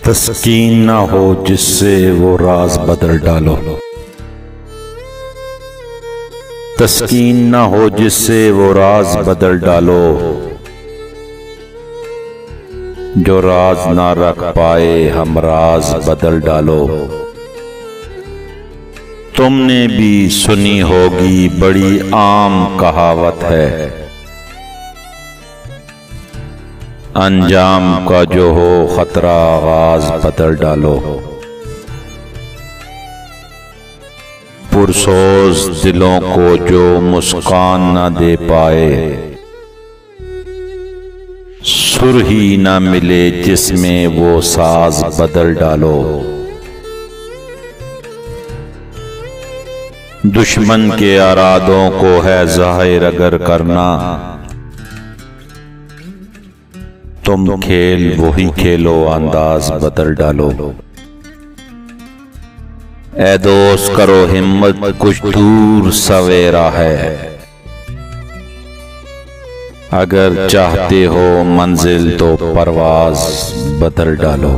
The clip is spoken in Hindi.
तस्कीन ना हो जिससे वो राज बदल डालो। तस्कीन ना हो जिससे वो राज बदल डालो। जो राज ना रख पाए हम राज बदल डालो। तुमने भी सुनी होगी बड़ी आम कहावत है, अंजाम का जो हो खतरा आगाज बदल डालो। पुरसोज दिलों को जो मुस्कान न दे पाए, सुर ही न मिले जिसमें वो साज बदल डालो। दुश्मन के अरादों को है ज़ाहिर अगर करना, तुम खेल वही खेलो अंदाज बदल डालो। ए दोस्त करो हिम्मत कुछ दूर सवेरा है, अगर चाहते हो मंजिल तो परवाज बदल डालो।